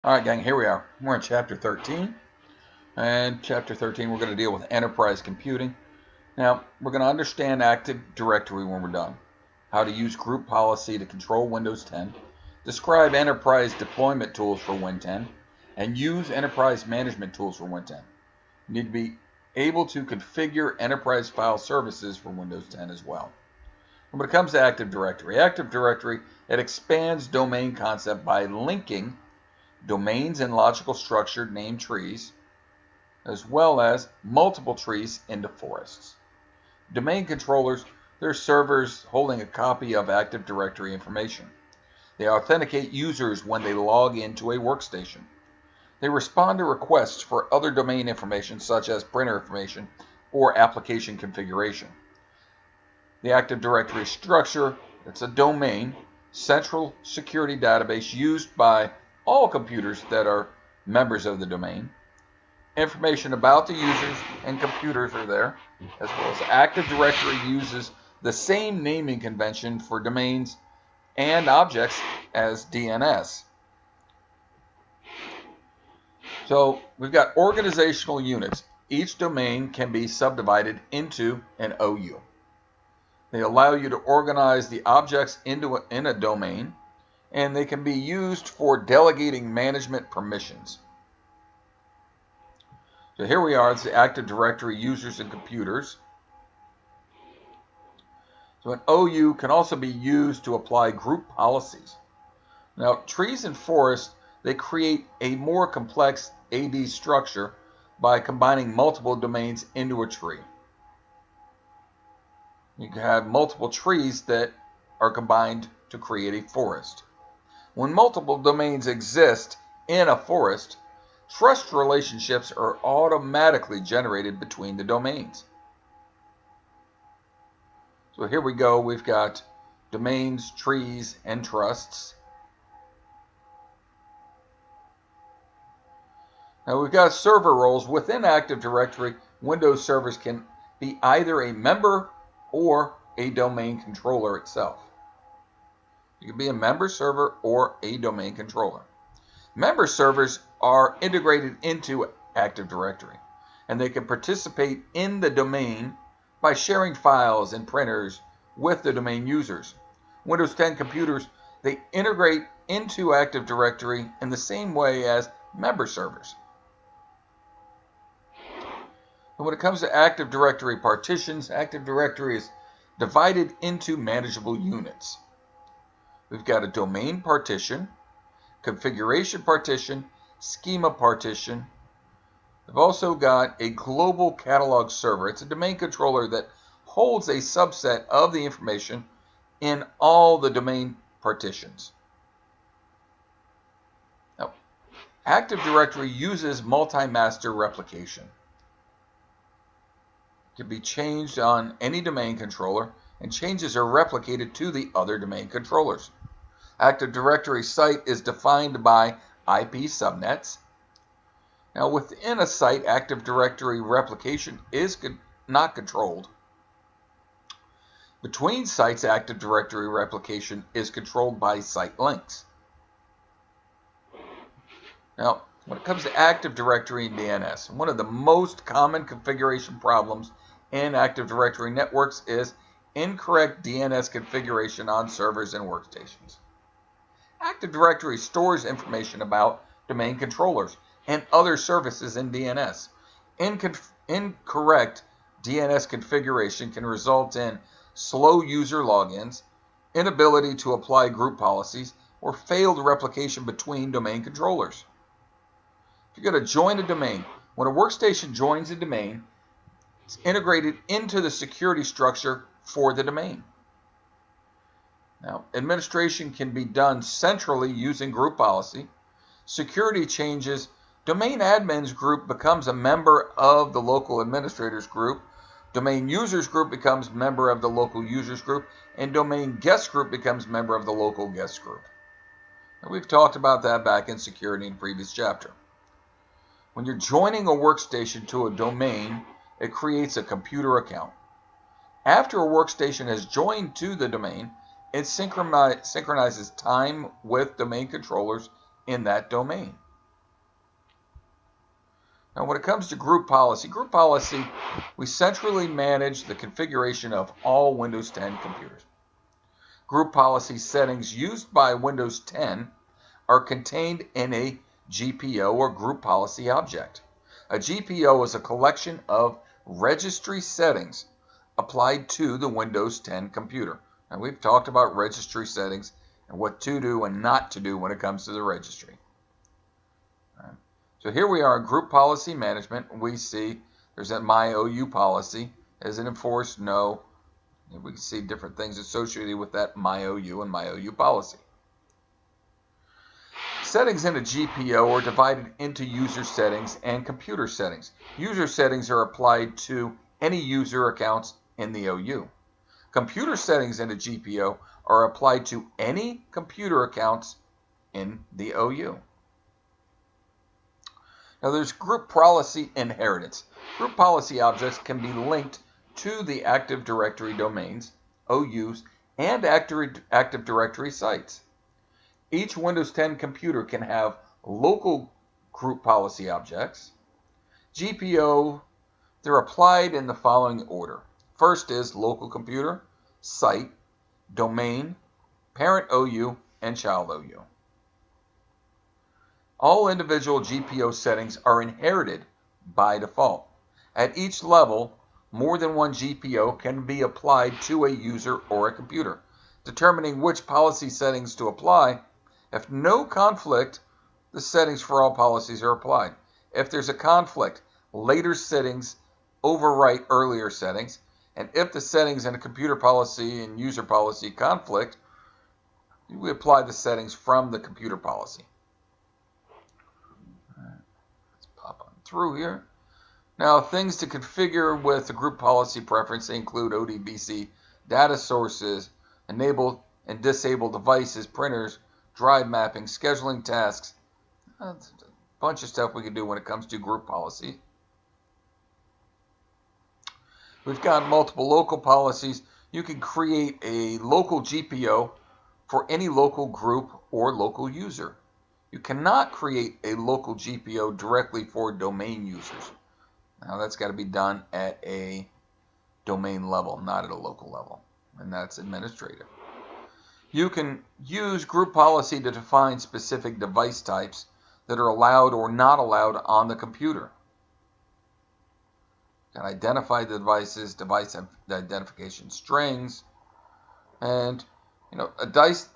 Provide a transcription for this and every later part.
All right, gang, here we are. We're in Chapter 13. And Chapter 13, we're going to deal with enterprise computing. Now, we're going to understand Active Directory when we're done, how to use group policy to control Windows 10, describe enterprise deployment tools for Win 10, and use enterprise management tools for Win 10. You need to be able to configure enterprise file services for Windows 10 as well. And when it comes to Active Directory, it expands domain concept by linking domains and logical structured name trees, as well as multiple trees into forests. Domain controllers, they're servers holding a copy of Active Directory information. They authenticate users when they log into a workstation. They respond to requests for other domain information such as printer information or application configuration. The Active Directory structure, it's a domain, central security database used by all computers that are members of the domain. Information about the users and computers are there, as well as Active Directory uses the same naming convention for domains and objects as DNS. So we've got organizational units. Each domain can be subdivided into an OU. They allow you to organize the objects in a domain, and they can be used for delegating management permissions. So here we are, it's the Active Directory users and computers. So an OU can also be used to apply group policies. Now, trees and forests, they create a more complex AD structure by combining multiple domains into a tree. You can have multiple trees that are combined to create a forest. When multiple domains exist in a forest, trust relationships are automatically generated between the domains. So here we go, we've got domains, trees, and trusts. Now we've got server roles within Active Directory. Windows servers can be either a member or a domain controller itself. You can be a member server or a domain controller. Member servers are integrated into Active Directory, and they can participate in the domain by sharing files and printers with the domain users. Windows 10 computers, they integrate into Active Directory in the same way as member servers. And when it comes to Active Directory partitions, Active Directory is divided into manageable units. We've got a domain partition, configuration partition, schema partition. We've also got a global catalog server. It's a domain controller that holds a subset of the information in all the domain partitions. Now, Active Directory uses multi-master replication. It can be changed on any domain controller, and changes are replicated to the other domain controllers. Active Directory site is defined by IP subnets. Now, within a site, Active Directory replication is not controlled. Between sites, Active Directory replication is controlled by site links. Now, when it comes to Active Directory and DNS, one of the most common configuration problems in Active Directory networks is incorrect DNS configuration on servers and workstations. Active Directory stores information about domain controllers and other services in DNS. Incorrect DNS configuration can result in slow user logins, inability to apply group policies, or failed replication between domain controllers. If you're going to join a domain, when a workstation joins a domain, it's integrated into the security structure for the domain. Now, administration can be done centrally using group policy. Security changes. Domain admins group becomes a member of the local administrators group. Domain users group becomes member of the local users group. And domain guest group becomes member of the local guest group. Now, we've talked about that back in security in the previous chapter. When you're joining a workstation to a domain, it creates a computer account. After a workstation has joined to the domain, it synchronizes time with domain controllers in that domain. Now, when it comes to group policy, we centrally manage the configuration of all Windows 10 computers. Group policy settings used by Windows 10 are contained in a GPO or group policy object. A GPO is a collection of registry settings applied to the Windows 10 computer. And we've talked about registry settings and what to do and not to do when it comes to the registry. Right. So here we are in group policy management. We see there's a MyOU policy. Is it enforced? No. And we can see different things associated with that MyOU and MyOU policy. Settings in a GPO are divided into user settings and computer settings. User settings are applied to any user accounts in the OU. Computer settings in a GPO are applied to any computer accounts in the OU. Now there's group policy inheritance. Group policy objects can be linked to the Active Directory domains, OUs, and Active Directory sites. Each Windows 10 computer can have local group policy objects. GPO, they're applied in the following order. First is local computer, site, domain, parent OU, and child OU. All individual GPO settings are inherited by default. At each level, more than one GPO can be applied to a user or a computer. Determining which policy settings to apply. If no conflict, the settings for all policies are applied. If there's a conflict, later settings overwrite earlier settings. And if the settings in a computer policy and user policy conflict, we apply the settings from the computer policy. All right, let's pop on through here. Now, things to configure with the group policy preference include ODBC, data sources, enable and disable devices, printers, drive mapping, scheduling tasks. That's a bunch of stuff we can do when it comes to group policy. We've got multiple local policies. You can create a local GPO for any local group or local user. You cannot create a local GPO directly for domain users. Now that's got to be done at a domain level, not at a local level, and that's administrative. You can use group policy to define specific device types that are allowed or not allowed on the computer. You can identify the devices, device identification strings, and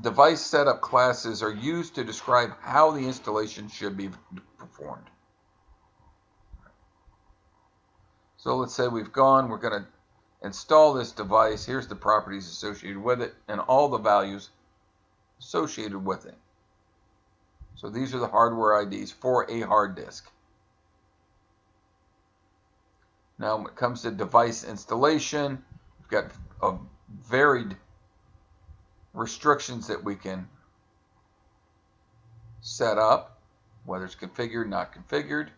device setup classes are used to describe how the installation should be performed. So let's say we're going to install this device. Here's the properties associated with it and all the values associated with it. So these are the hardware IDs for a hard disk. Now when it comes to device installation, we've got varied restrictions that we can set up, whether it's configured, not configured.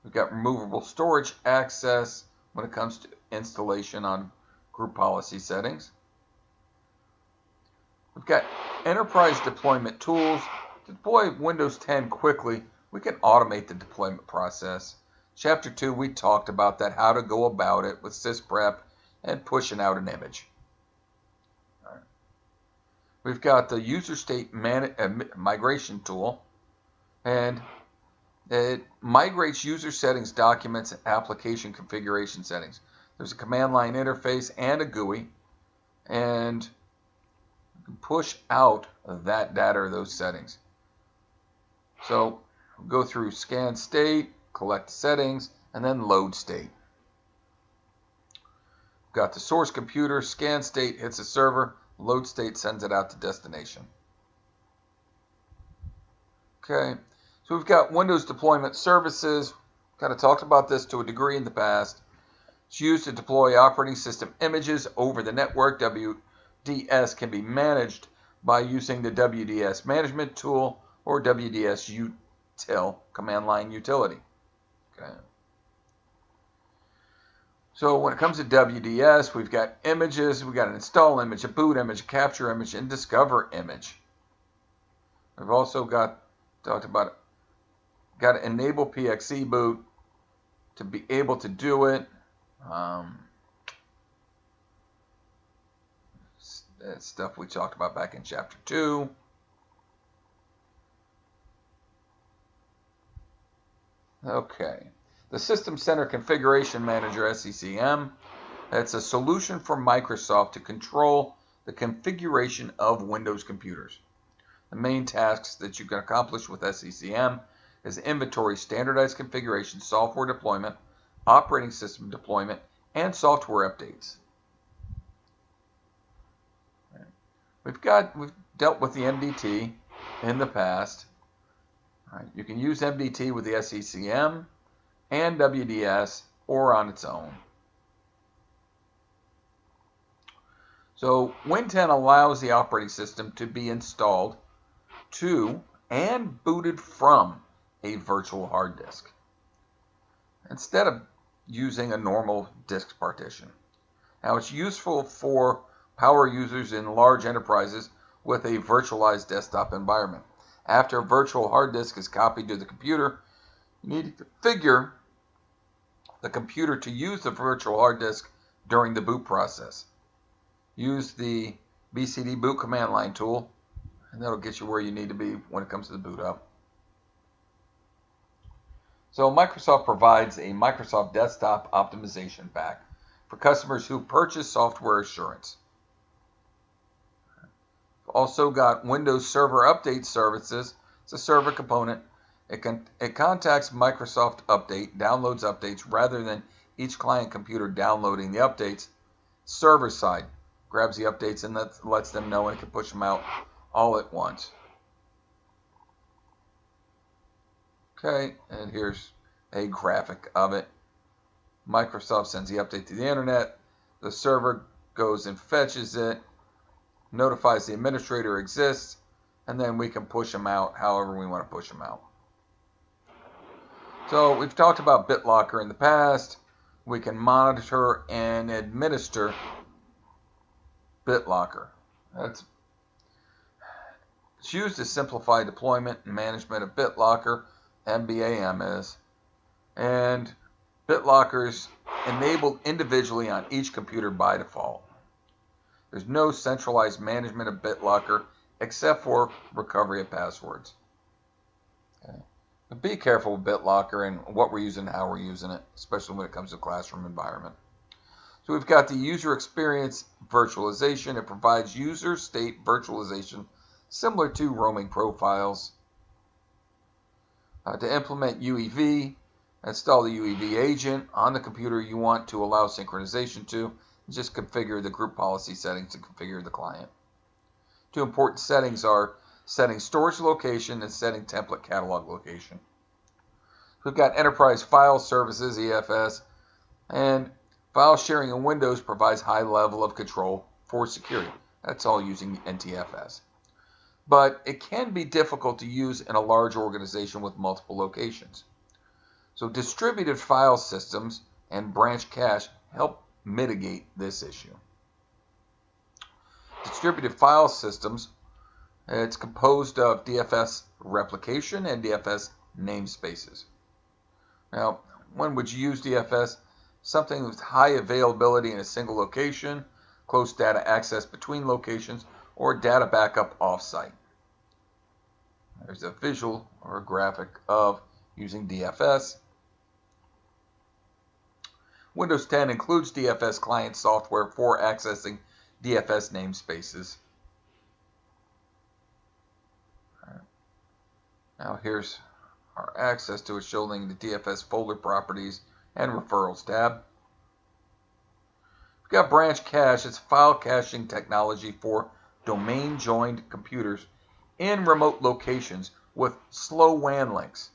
We've got removable storage access when it comes to installation on group policy settings. We've got enterprise deployment tools. To deploy Windows 10 quickly, we can automate the deployment process. Chapter 2, we talked about that, how to go about it with sysprep and pushing out an image. All right. We've got the user state migration tool, and it migrates user settings, documents, and application configuration settings. There's a command line interface and a GUI, and you can push out that data or those settings. So we'll go through scan state, collect settings, and then load state. We've got the source computer, scan state hits the server, load state sends it out to destination. Okay. So we've got Windows Deployment Services. Kind of talked about this to a degree in the past. It's used to deploy operating system images over the network. WDS can be managed by using the WDS management tool or WDS util command line utility. Okay. So when it comes to WDS, we've got images. We've got an install image, a boot image, a capture image, and discover image. We've also talked about Got to enable PXE Boot to be able to do it. That's stuff we talked about back in chapter 2. Okay. The System Center Configuration Manager, SCCM, that's a solution for Microsoft to control the configuration of Windows computers. The main tasks that you can accomplish with SCCM is inventory, standardized configuration, software deployment, operating system deployment, and software updates. We've dealt with the MDT in the past. You can use MDT with the SCCM and WDS or on its own. So Winton allows the operating system to be installed to and booted from a virtual hard disk instead of using a normal disk partition. Now it's useful for power users in large enterprises with a virtualized desktop environment. After a virtual hard disk is copied to the computer, you need to configure the computer to use the virtual hard disk during the boot process. Use the BCD boot command line tool, and that'll get you where you need to be when it comes to the boot up. So Microsoft provides a Microsoft Desktop Optimization Pack for customers who purchase software assurance. Also got Windows Server Update Services. It's a server component. It contacts Microsoft Update, downloads updates rather than each client computer downloading the updates. Server side grabs the updates and lets them know and can push them out all at once. Okay, and here's a graphic of it. Microsoft sends the update to the internet. The server goes and fetches it, notifies the administrator exists, and then we can push them out however we want to push them out. So we've talked about BitLocker in the past. We can monitor and administer BitLocker. It's used to simplify deployment and management of BitLocker, MBAM is, and BitLocker's enabled individually on each computer by default. There's no centralized management of BitLocker except for recovery of passwords. Okay. But be careful with BitLocker and what we're using and how we're using it, especially when it comes to classroom environment. So we've got the user experience virtualization. It provides user state virtualization similar to roaming profiles. To implement UEV, install the UEV agent on the computer you want to allow synchronization to. Just configure the group policy settings to configure the client. Two important settings are setting storage location and setting template catalog location. We've got Enterprise File Services, EFS, and file sharing in Windows provides high level of control for security. That's all using NTFS. But it can be difficult to use in a large organization with multiple locations. So distributed file systems and branch cache help mitigate this issue. Distributed file systems, it's composed of DFS replication and DFS namespaces. Now, when would you use DFS? Something with high availability in a single location, close data access between locations, or data backup offsite. There's a visual or a graphic of using DFS. Windows 10 includes DFS client software for accessing DFS namespaces. Now here's our access to it, showing the DFS folder properties and referrals tab. We've got branch cache. It's file caching technology for domain joined computers in remote locations with slow WAN links.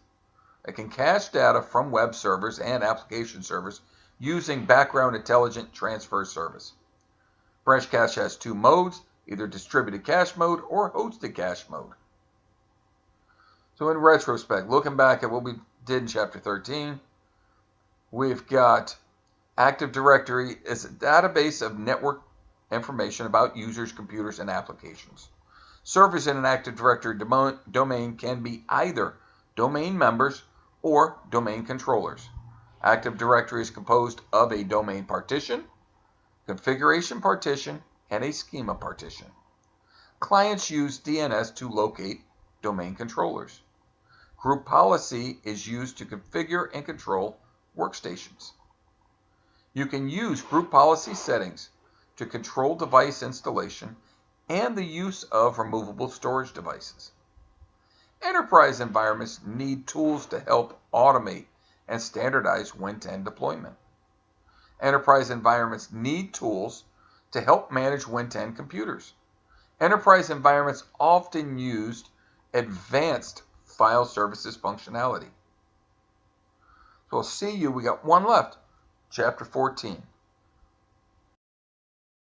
It can cache data from web servers and application servers using background intelligent transfer service. Branch cache has two modes, either distributed cache mode or hosted cache mode. So in retrospect, looking back at what we did in chapter 13, we've got Active Directory is a database of network information about users, computers, and applications. Servers in an Active Directory domain can be either domain members or domain controllers. Active Directory is composed of a domain partition, configuration partition, and a schema partition. Clients use DNS to locate domain controllers. Group policy is used to configure and control workstations. You can use group policy settings to control device installation and the use of removable storage devices. Enterprise environments need tools to help automate and standardize Winton deployment. Enterprise environments need tools to help manage Winton computers. Enterprise environments often use advanced file services functionality. So we'll see you. We got one left. Chapter 14.